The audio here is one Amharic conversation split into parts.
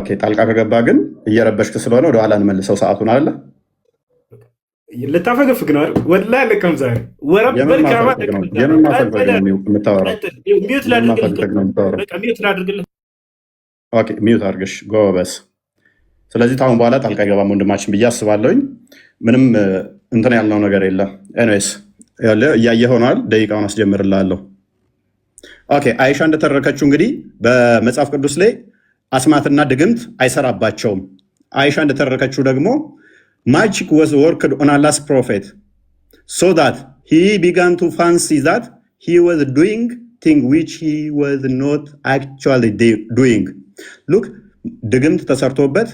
ኦኬ ጣልቃ ከገባ ግን እየረበሽክ ስለሆነ ወደኋላ እንመልሰው ሰዓቱን አለ ልታፈገፍግ ነው አይደል? ወላሂ ለቀም ዛሬ ወረበል ካማ የምን ማፈግፈግ ነው የምታወራው? ሚዩት ላድርግልህ። ኦኬ ሚዩት አድርግሽ ጎበዝ። ስለዚህ ታሁን በኋላ ጣልቃ አይገባም ወንድማችን ብዬ አስባለሁኝ። ምንም እንትን ያልነው ነገር የለም። ኤኒዌይስ እያየ ሆኗል። ደቂቃውን አስጀምርላለሁ። ኦኬ አይሻ እንደተረከችው እንግዲህ በመጽሐፍ ቅዱስ ላይ አስማትና ድግምት አይሰራባቸውም። አይሻ እንደተረከችው ደግሞ magic was worked on Allah's prophet so that he began to fancy that he was doing things which he was not actually doing. Look, ድግምት ተሰርቶበት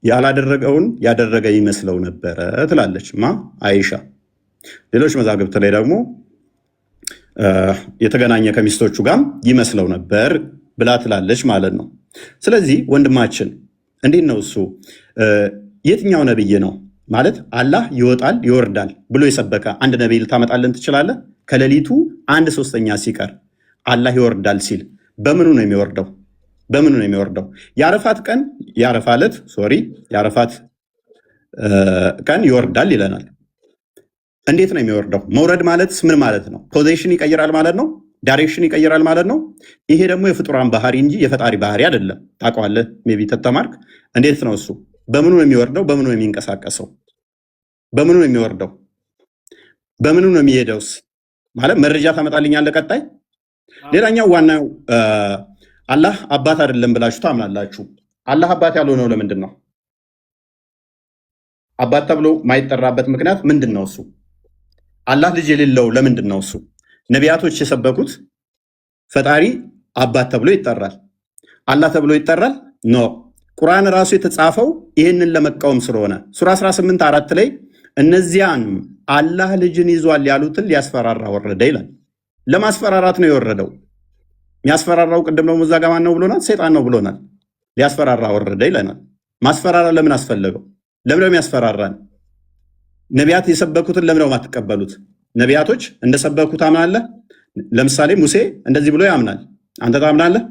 ያላደረገውን ያደረገ ይመስለው ነበር ትላለች አይሻ። ሌሎች መዛግብት ላይ ደግሞ የተገናኘ ከሚስቶቹ ጋር ይመስለው ነበር ብላ ትላለች ማለት ነው። ስለዚህ ወንድማችን እንዴት ነው እሱ የትኛው ነብይ ነው ማለት አላህ ይወጣል ይወርዳል ብሎ የሰበከ አንድ ነብይ ልታመጣልን ትችላለህ? ከሌሊቱ 1/3 ሲቀር አላህ ይወርዳል ሲል በምኑ ነው የሚወርደው? በምኑ ነው የሚወርደው? የአረፋት ቀን የአረፋት ቀን ይወርዳል ይለናል። እንዴት ነው የሚወርደው? መውረድ ማለት ምን ማለት ነው? ፖዚሽን ይቀይራል ማለት ነው። ዳይሬክሽን ይቀይራል ማለት ነው። ይሄ ደግሞ የፍጡራን ባህሪ እንጂ የፈጣሪ ባህሪ አይደለም። ታውቀዋለህ ሜቢ ተተማርክ። እንዴት ነው እሱ? በምኑ ነው የሚወርደው? በምኑ ነው የሚንቀሳቀሰው? በምኑ ነው የሚወርደው? በምኑ ነው የሚሄደውስ? ማለት መረጃ ታመጣልኛለህ ቀጣይ። ሌላኛው ዋናው አላህ አባት አይደለም ብላችሁ ታምናላችሁ። አላህ አባት ያልሆነው ለምንድን ነው? አባት ተብሎ ማይጠራበት ምክንያት ምንድን ነው? እሱ አላህ ልጅ የሌለው ለምንድን ነው? እሱ ነቢያቶች የሰበኩት ፈጣሪ አባት ተብሎ ይጠራል። አላህ ተብሎ ይጠራል? ኖ ቁርአን ራሱ የተጻፈው ይህንን ለመቃወም ስለሆነ ሱራ 18:4 ላይ እነዚያን አላህ ልጅን ይዟል ያሉትን ሊያስፈራራ ወረደ ይላል። ለማስፈራራት ነው የወረደው። የሚያስፈራራው ቅድም ነው ሙዛ ጋር ማን ነው ብሎናል? ሰይጣን ነው ብሎናል። ሊያስፈራራ ወረደ ይለናል። ማስፈራራ ለምን አስፈለገው? ለምን ነው የሚያስፈራራን? ነቢያት የሰበኩትን ለምን ነው የማትቀበሉት? ነቢያቶች እንደሰበኩ ታምናለህ? ለምሳሌ ሙሴ እንደዚህ ብሎ ያምናል። አንተ ታምናለህ?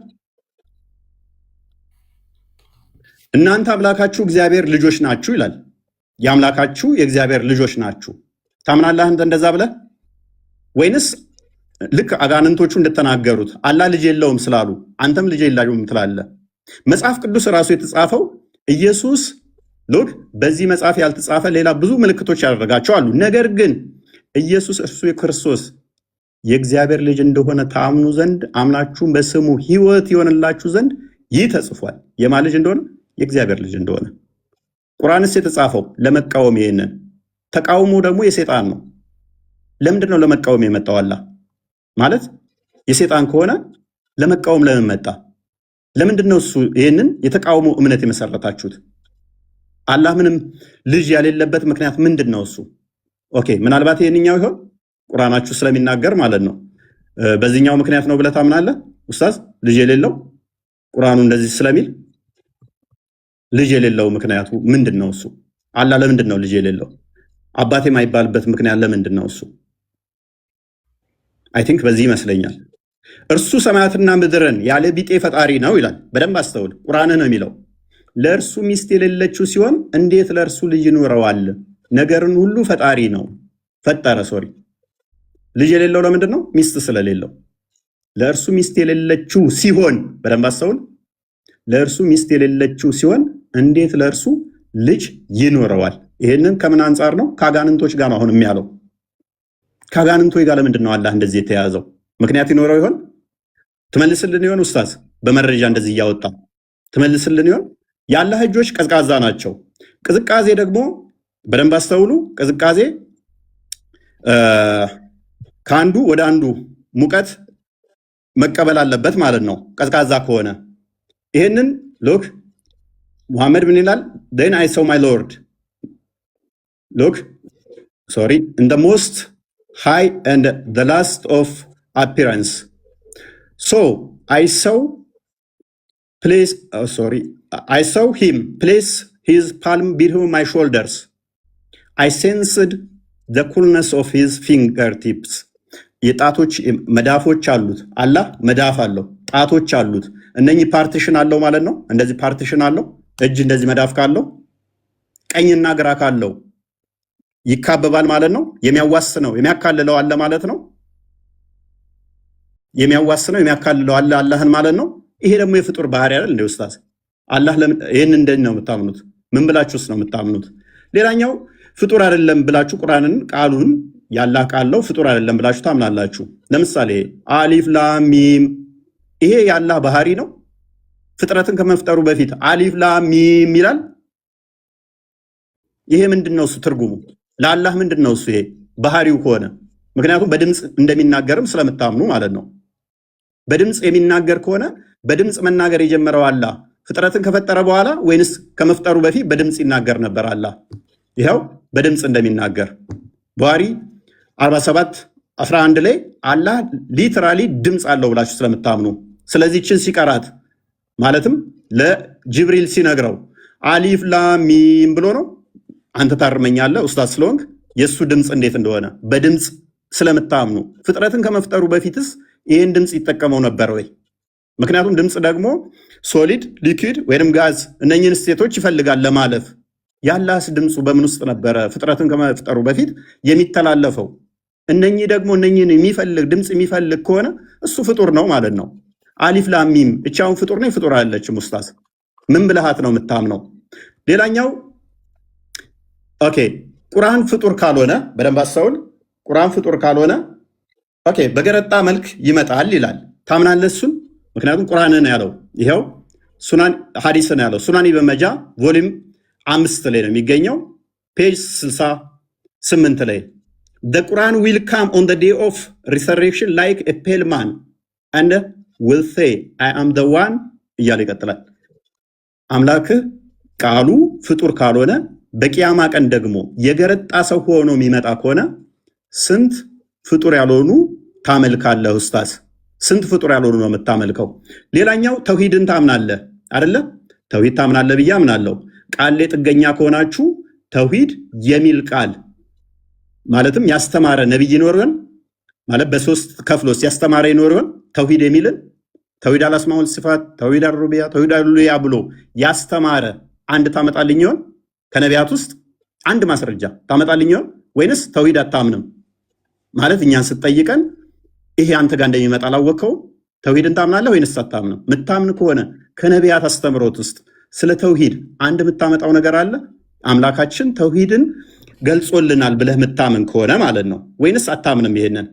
እናንተ አምላካችሁ እግዚአብሔር ልጆች ናችሁ ይላል። የአምላካችሁ የእግዚአብሔር ልጆች ናችሁ ታምናለህ አንተ እንደዛ ብለህ? ወይንስ ልክ አጋንንቶቹ እንደተናገሩት አላህ ልጅ የለውም ስላሉ አንተም ልጅ የለውም ትላለህ? መጽሐፍ ቅዱስ ራሱ የተጻፈው ኢየሱስ ሎክ በዚህ መጽሐፍ ያልተጻፈ ሌላ ብዙ ምልክቶች ያደረጋቸው አሉ። ነገር ግን ኢየሱስ እርሱ የክርስቶስ የእግዚአብሔር ልጅ እንደሆነ ታምኑ ዘንድ አምናችሁም በስሙ ሕይወት ይሆንላችሁ ዘንድ ይህ ተጽፏል። የማን ልጅ እንደሆነ? የእግዚአብሔር ልጅ እንደሆነ። ቁርአንስ የተጻፈው ለመቃወም፣ ይሄንን ተቃውሞ ደግሞ የሰይጣን ነው። ለምንድን ነው ለመቃወም የመጣው? አላህ ማለት የሰይጣን ከሆነ ለመቃወም ለምን መጣ? ለምንድን ነው እሱ ይሄንን የተቃውሞ እምነት የመሰረታችሁት? አላህ ምንም ልጅ ያሌለበት ምክንያት ምንድን ነው እሱ? ኦኬ ምናልባት ይሄንኛው ይሆን ቁርአናችሁ ስለሚናገር ማለት ነው። በዚህኛው ምክንያት ነው ብለህ ታምናለህ ኡስታዝ? ልጅ የሌለው ቁርአኑ እንደዚህ ስለሚል ልጅ የሌለው ምክንያቱ ምንድን ነው እሱ? አላህ ለምንድን ነው ልጅ የሌለው? አባቴ የማይባልበት ምክንያት ለምንድን ነው እሱ? አይ ቲንክ በዚህ ይመስለኛል። እርሱ ሰማያትና ምድርን ያለ ቢጤ ፈጣሪ ነው ይላል። በደንብ አስተውል። ቁርአን ነው የሚለው ለእርሱ ሚስት የሌለችው ሲሆን እንዴት ለእርሱ ልጅ ይኖረዋል? ነገርን ሁሉ ፈጣሪ ነው ፈጠረ። ልጅ የሌለው ለምንድን ነው? ሚስት ስለሌለው። ለእርሱ ሚስት የሌለችው ሲሆን፣ በደንብ አስተውል። ለእርሱ ሚስት የሌለችው ሲሆን እንዴት ለእርሱ ልጅ ይኖረዋል? ይሄንን ከምን አንጻር ነው? ከአጋንንቶች ጋር ነው አሁን የሚያለው። ከአጋንንቶች ጋር ለምንድን ነው አላህ እንደዚህ የተያዘው? ምክንያት ይኖረው ይሆን? ትመልስልን ይሆን ኡስታዝ? በመረጃ እንደዚህ እያወጣ ትመልስልን ይሆን? የአላህ እጆች ቀዝቃዛ ናቸው። ቅዝቃዜ ደግሞ በደንብ አስተውሉ። ቅዝቃዜ ከአንዱ ወደ አንዱ ሙቀት መቀበል አለበት ማለት ነው፣ ቀዝቃዛ ከሆነ። ይሄንን ሎክ ሙሐመድ ምን ይላል? then I saw my lord look sorry in the most high and the last of appearance so I saw him place his palm between my shoulders. I sensed the coolness of his fingertips. የጣቶች መዳፎች አሉት። አላህ መዳፍ አለው፣ ጣቶች አሉት። እነኚህ ፓርቲሽን አለው ማለት ነው። እንደዚህ ፓርቲሽን አለው። እጅ እንደዚህ መዳፍ ካለው ቀኝና ግራ ካለው ይካበባል ማለት ነው። የሚያዋስነው የሚያካልለው አለ ማለት ነው። የሚያዋስነው የሚያካልለው አለ አላህን ማለት ነው። ይሄ ደግሞ የፍጡር ባህሪ አይደል እንዴ ኡስታዝ? አላህ ይህን እንደዚህ ነው የምታምኑት? ምን ብላችሁስ ነው የምታምኑት? ሌላኛው ፍጡር አይደለም ብላችሁ ቁርአንን ቃሉን ያላህ ቃል ነው ፍጡር አይደለም ብላችሁ ታምናላችሁ። ለምሳሌ አሊፍ ላም ሚም ይሄ ያላህ ባህሪ ነው። ፍጥረትን ከመፍጠሩ በፊት አሊፍ ላም ሚም ይላል። ይሄ ምንድነው እሱ ትርጉሙ? ለአላህ ምንድነው እሱ ይሄ ባህሪው ከሆነ? ምክንያቱም በድምፅ እንደሚናገርም ስለምታምኑ ማለት ነው። በድምፅ የሚናገር ከሆነ በድምፅ መናገር የጀመረው አላህ ፍጥረትን ከፈጠረ በኋላ ወይንስ ከመፍጠሩ በፊት በድምፅ ይናገር ነበር አላህ? ይኸው በድምፅ እንደሚናገር ባህሪ 47:11 ላይ አላህ ሊትራሊ ድምፅ አለው ብላችሁ ስለምታምኑ፣ ስለዚህ ችን ሲቀራት ማለትም ለጅብሪል ሲነግረው አሊፍ ላም ሚም ብሎ ነው። አንተ ታርመኛለህ ኡስታዝ ስለሆንክ የእሱ ድምፅ እንዴት እንደሆነ በድምፅ ስለምታምኑ፣ ፍጥረትን ከመፍጠሩ በፊትስ ይህን ድምፅ ይጠቀመው ነበር ወይ? ምክንያቱም ድምፅ ደግሞ ሶሊድ፣ ሊኩዊድ ወይም ጋዝ እነኝህን ስቴቶች ይፈልጋል ለማለፍ። ያላህስ ድምፁ በምን ውስጥ ነበረ ፍጥረትን ከመፍጠሩ በፊት የሚተላለፈው? እነኚህ ደግሞ እነኚህን የሚፈልግ ድምፅ የሚፈልግ ከሆነ እሱ ፍጡር ነው ማለት ነው። አሊፍ ላም ሚም እቻውን ፍጡር ነው ፍጡር አይደለችም? ኡስታዝ ምን ብልሃት ነው የምታምነው? ሌላኛው ኦኬ ቁርአን ፍጡር ካልሆነ በደንብ አስተውል። ቁርአን ፍጡር ካልሆነ ኦኬ በገረጣ መልክ ይመጣል ይላል። ታምናለህ እሱን? ምክንያቱም ቁርአን ነው ያለው። ይሄው ሱናን ሐዲስ ነው ያለው። ሱናን ኢብን ማጃ ቮሊዩም 5 ላይ ነው የሚገኘው ፔጅ 68 ላይ the Quran will come on the day of resurrection like a pale man and will say I am the one እያለ ይቀጥላል። አምላክህ ቃሉ ፍጡር ካልሆነ በቂያማ ቀን ደግሞ የገረጣ ሰው ሆኖ የሚመጣ ከሆነ ስንት ፍጡር ያልሆኑ ታመልካለህ ኡስታዝ? ስንት ፍጡር ያልሆኑ ነው የምታመልከው? ሌላኛው ተውሂድን ታምናለህ አይደለ? ተውሂድ ታምናለህ ብዬ አምናለሁ። ቃል ላይ ጥገኛ ከሆናችሁ ተውሂድ የሚል ቃል ማለትም ያስተማረ ነብይ ይኖርን ማለት በሶስት ከፍሎስ ያስተማረ ይኖርን ተውሂድ የሚልን ተውሂድ አልአስማኡል ሲፋት፣ ተውሂድ አልሩቢያ፣ ተውሂድ አልኡሉሂያ ብሎ ያስተማረ አንድ ታመጣልኝ ይሆን? ከነቢያት ውስጥ አንድ ማስረጃ ታመጣልኝ ይሆን? ወይንስ ተውሂድ አታምንም ማለት እኛን ስትጠይቀን ይሄ አንተ ጋር እንደሚመጣ አላወቀው? ተውሂድን ታምናለህ ወይንስ አታምንም? ምታምን ከሆነ ከነቢያት አስተምሮት ውስጥ ስለ ተውሂድ አንድ የምታመጣው ነገር አለ? አምላካችን ተውሂድን ገልጾልናል ብለህ ምታምን ከሆነ ማለት ነው። ወይንስ አታምንም? ይሄንን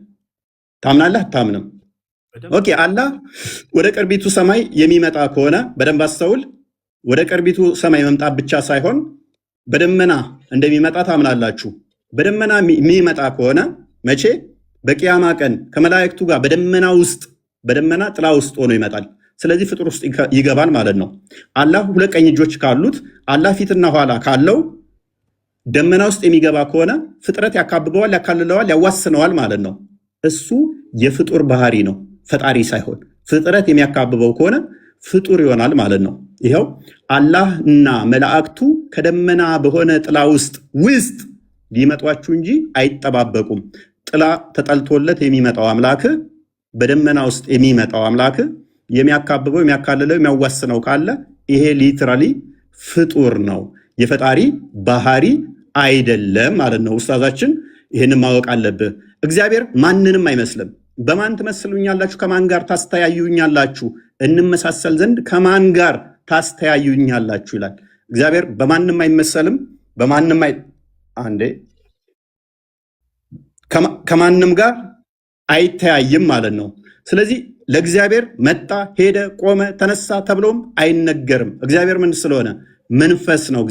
ታምናለህ አታምንም? ኦኬ አላህ ወደ ቅርቢቱ ሰማይ የሚመጣ ከሆነ በደንብ አስተውል። ወደ ቅርቢቱ ሰማይ መምጣት ብቻ ሳይሆን በደመና እንደሚመጣ ታምናላችሁ። በደመና የሚመጣ ከሆነ መቼ? በቂያማ ቀን ከመላእክቱ ጋር በደመና ውስጥ በደመና ጥላ ውስጥ ሆኖ ይመጣል። ስለዚህ ፍጡር ውስጥ ይገባል ማለት ነው። አላህ ሁለት ቀኝ እጆች ካሉት አላህ ፊትና ኋላ ካለው ደመና ውስጥ የሚገባ ከሆነ ፍጥረት ያካብበዋል፣ ያካልለዋል፣ ያዋስነዋል ማለት ነው። እሱ የፍጡር ባህሪ ነው፣ ፈጣሪ ሳይሆን። ፍጥረት የሚያካብበው ከሆነ ፍጡር ይሆናል ማለት ነው። ይኸው አላህ እና መላእክቱ ከደመና በሆነ ጥላ ውስጥ ሊመጧችሁ እንጂ አይጠባበቁም። ጥላ ተጠልቶለት የሚመጣው አምላክ በደመና ውስጥ የሚመጣው አምላክ የሚያካብበው የሚያካልለው የሚያዋስነው ካለ ይሄ ሊትራሊ ፍጡር ነው፣ የፈጣሪ ባህሪ አይደለም ማለት ነው። ኡስታዛችን ይህንን ማወቅ አለብህ። እግዚአብሔር ማንንም አይመስልም። በማን ትመስሉኛላችሁ? ከማን ጋር ታስተያዩኛላችሁ? እንመሳሰል ዘንድ ከማን ጋር ታስተያዩኛላችሁ ይላል። እግዚአብሔር በማንም አይመሰልም፣ በማንም አንዴ ከማንም ጋር አይተያይም ማለት ነው። ስለዚህ ለእግዚአብሔር መጣ፣ ሄደ፣ ቆመ፣ ተነሳ ተብሎም አይነገርም። እግዚአብሔር ምን ስለሆነ መንፈስ ነው።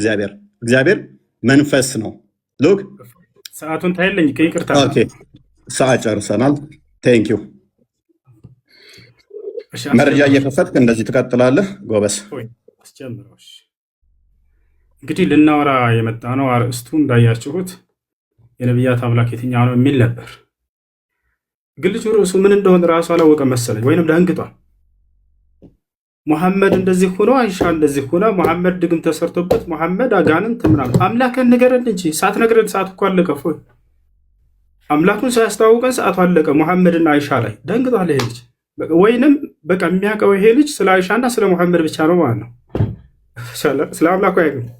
እግዚአብሔር መንፈስ ነው። ሎክ ሰዓቱን ታይለኝ ከይቅርታ ሰዓት ጨርሰናል። ቴንክ ዩ። መረጃ እየከፈትክ እንደዚህ ትቀጥላለህ። ጎበስ እንግዲህ ልናወራ የመጣ ነው። አርእስቱ እንዳያችሁት የነቢያት አምላክ የትኛው ነው የሚል ነበር። ግን ልጁ ርዕሱ ምን እንደሆነ ራሱ አላወቀ መሰለኝ፣ ወይንም ደንግጧል። ሙሐመድ እንደዚህ ሆኖ አይሻ እንደዚህ ሆነ፣ ሙሐመድ ድግም ተሰርቶበት፣ ሙሐመድ አጋንንት ምናምን። አምላክን ንገረን እንጂ ሳትነግረን ሰዓት እኮ አለቀ። አምላኩን ሳያስተዋውቀን ሰዓቱ አለቀ። ሙሐመድና አይሻ ላይ ደንግጧል ይሄ ልጅ። ወይንም በቃ የሚያውቀው ይሄ ልጅ ስለ አይሻና ስለ ሙሐመድ ብቻ ነው ማለት ነው። ስለ አምላኩ አይደለም።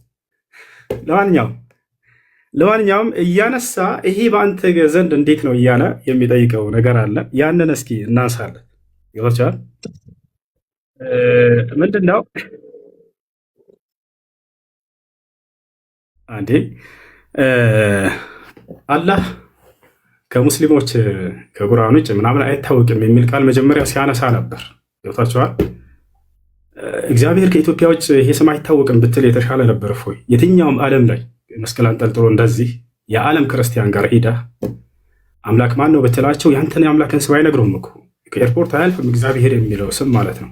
ለማንኛውም እያነሳ ይሄ በአንተ ዘንድ እንዴት ነው እያለ የሚጠይቀው ነገር አለ። ያንን እስኪ እናንሳለን። ይወቻል ምንድነው አንዴ አላህ ከሙስሊሞች ከቁርአን ውጭ ምናምን አይታወቅም የሚል ቃል መጀመሪያ ሲያነሳ ነበር። ገብታችኋል? እግዚአብሔር ከኢትዮጵያ ውጭ ይሄ ስም አይታወቅም ብትል የተሻለ ነበር። እፎይ የትኛውም ዓለም ላይ መስቀል አንጠልጥሎ እንደዚህ የዓለም ክርስቲያን ጋር ሂዳ አምላክ ማን ነው ብትላቸው ያንተን የአምላክን ስም አይነግሩም እኮ። ከኤርፖርት አያልፍም እግዚአብሔር የሚለው ስም ማለት ነው።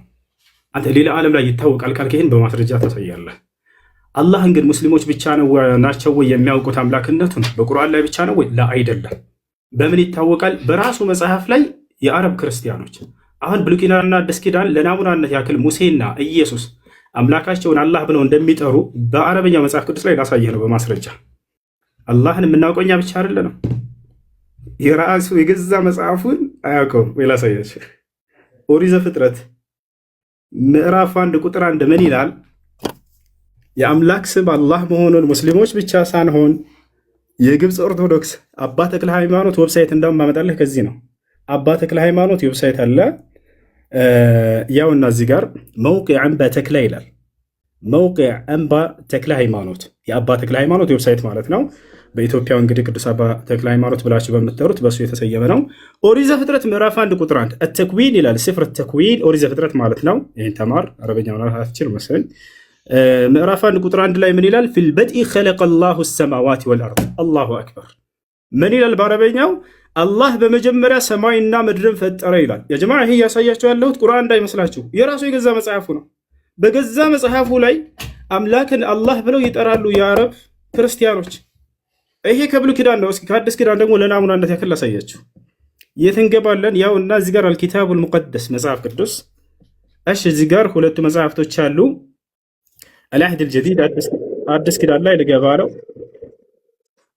አንተ ሌላ ዓለም ላይ ይታወቃል ካልክ ይህን በማስረጃ ታሳያለህ። አላህን ግን ሙስሊሞች ብቻ ናቸው ወይ የሚያውቁት አምላክነቱን? በቁርአን ላይ ብቻ ነው ወይ? ላ አይደለም። በምን ይታወቃል? በራሱ መጽሐፍ ላይ የአረብ ክርስቲያኖች አሁን ብሉይ ኪዳንና አዲስ ኪዳን ለናሙናነት ያክል ሙሴና ኢየሱስ አምላካቸውን አላህ ብለው እንደሚጠሩ በአረበኛ መጽሐፍ ቅዱስ ላይ ላሳየህ ነው በማስረጃ። አላህን የምናውቀው እኛ ብቻ አይደለም። የራሱ የገዛ መጽሐፉን አያውቀውም ወይ? ላሳያችሁ። ኦሪት ዘፍጥረት ምዕራፍ 1 ቁጥር 1 ምን ይላል? የአምላክ ስም አላህ መሆኑን ሙስሊሞች ብቻ ሳንሆን የግብፅ ኦርቶዶክስ አባ ተክለ ሃይማኖት ዌብሳይት እንደውም ማመጣለህ ከዚህ ነው። አባ ተክለ ሃይማኖት ዌብሳይት አለ። ያውና እዚህ ጋር መውቂዕ አንባ ተክለ ይላል። መውቂዕ አንባ ተክለ ሃይማኖት የአባ ተክለ ሃይማኖት ዌብሳይት ማለት ነው። በኢትዮጵያ እንግዲህ ቅዱስ አባ ተክለ ሃይማኖት ብላችሁ በምትጠሩት በሱ የተሰየመ ነው። ኦሪት ዘፍጥረት ምዕራፍ 1 ቁጥር 1 አተክዊን ይላል። ስፍር ተክዊን ኦሪት ዘፍጥረት ማለት ነው። ይህን ተማር አረበኛ ማለት አትችል መሰለኝ። ምዕራፍ 1 ቁጥር 1 ላይ ምን ይላል? ፊል በድኢ ኸለቀ አላሁ ሰማዋት ወልአርድ። አላሁ አክበር። ምን ይላል በአረበኛው? አላህ በመጀመሪያ ሰማይና ምድርን ፈጠረ ይላል። የጀማ ይሄ እያሳያቸው ያለሁት ቁርአን እንዳይመስላችሁ የራሱ የገዛ መጽሐፉ ነው። በገዛ መጽሐፉ ላይ አምላክን አላህ ብለው ይጠራሉ የአረብ ክርስቲያኖች። ይሄ ከብሉይ ኪዳን ነው። እስኪ ከአዲስ ኪዳን ደግሞ ለናሙናነት ያክል ላሳያችሁ። የት እንገባለን? ያው እና እዚህ ጋር አልኪታቡል ሙቀደስ መጽሐፍ ቅዱስ። እሺ እዚህ ጋር ሁለቱ መጽሐፍቶች አሉ። አልአህድ አልጀዲድ አዲስ ኪዳን ላይ ልገባ ነው።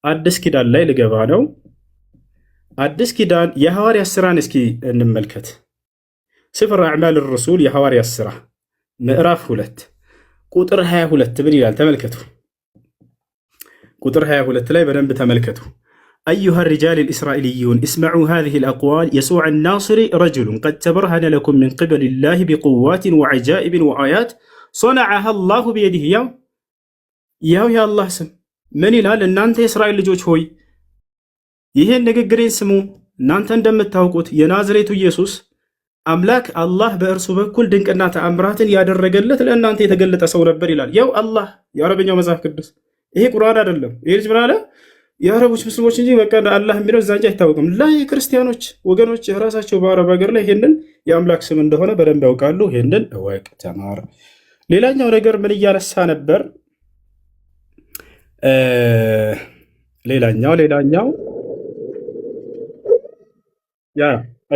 አዲስ ኪዳን ላይ ልገባ ነው። አዲስ ኪዳን የሐዋርያት ሥራን እስኪ እንመልከት። ስፍር አዕማል ረሱል የሐዋርያት ሥራ ምዕራፍ 2 ቁጥር 22 ምን ይላል? ተመልከቱ። ቁጥር 22 ላይ በደንብ ተመልከቱ። አዩሃ ሪጃል ልእስራኤልዩን እስመዑ ሃዚህ ልአቅዋል የሱዕ ናስሪ ረጅሉን ቀድ ተበርሃነ ለኩም ምን ቅበል ላህ ቢቁዋትን ወዐጃኢብን ወአያት ሶነዐሃ አላሁ ቢየዲህ። ያው የአላህ ስም ምን ይላል? እናንተ የእስራኤል ልጆች ሆይ ይህን ንግግሬን ስሙ። እናንተ እንደምታውቁት የናዝሬቱ ኢየሱስ አምላክ አላህ በእርሱ በኩል ድንቅና ተአምራትን ያደረገለት ለእናንተ የተገለጠ ሰው ነበር ይላል። ያው አላህ የአረበኛው መጽሐፍ ቅዱስ ይሄ ቁርአን አይደለም። ይሄ ልጅ ምን አለ? የአረቦች ሙስሊሞች እንጂ በቃ አላህ የሚለው እዛ እንጂ አይታወቅም። ላይ ክርስቲያኖች ወገኖች ራሳቸው በአረብ ሀገር ላይ ይሄንን የአምላክ ስም እንደሆነ በደንብ ያውቃሉ። ይሄንን እወቅ፣ ተማር። ሌላኛው ነገር ምን እያነሳ ነበር? ሌላኛው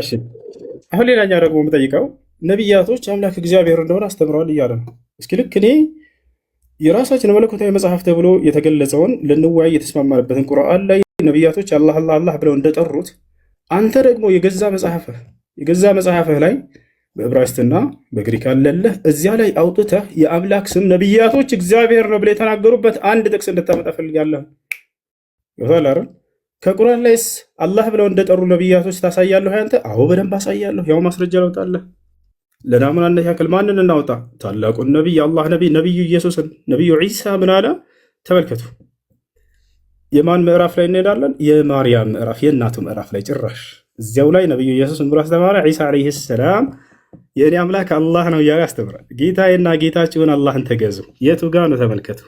እሺ አሁን ሌላኛው ደግሞ የምጠይቀው ነቢያቶች አምላክ እግዚአብሔር እንደሆነ አስተምረዋል እያለ ነው። እስኪ ልክ እኔ የራሳችን መለኮታዊ መጽሐፍ ተብሎ የተገለጸውን ልንወያይ የተስማማንበትን ቁርአን ላይ ነቢያቶች አላህ አላህ አላህ ብለው እንደጠሩት አንተ ደግሞ የገዛ መጽሐፍህ ላይ በዕብራይስጥና በግሪክ አለለህ እዚያ ላይ አውጥተህ የአምላክ ስም ነቢያቶች እግዚአብሔር ነው ብለው የተናገሩበት አንድ ጥቅስ እንድታመጣ ፈልጋለሁ። ይወታል አይደል? ከቁርአን ላይስ አላህ ብለው እንደጠሩ ነቢያቶች ታሳያለህ አንተ? አዎ በደንብ አሳያለሁ። ያው ማስረጃ ላውጣለህ። ለናሙናነት ያክል ማንን እናውጣ? ታላቁን ነቢይ አላህ ነቢዩ ኢየሱስን። ነቢዩ ዒሳ ምን አለ? ተመልከቱ። የማን ምዕራፍ ላይ እንሄዳለን? የማርያም ምዕራፍ፣ የእናቱ ምዕራፍ ላይ ጭራሽ እዚያው ላይ ነቢዩ ኢየሱስን ብሎ አስተማረ። ዒሳ ዓለይሂ ሰላም የእኔ አምላክ አላህ ነው እያለ ያስተምራል። ጌታዬና ጌታችሁን አላህን ተገዙ። የቱ ጋ ነው? ተመልከቱ።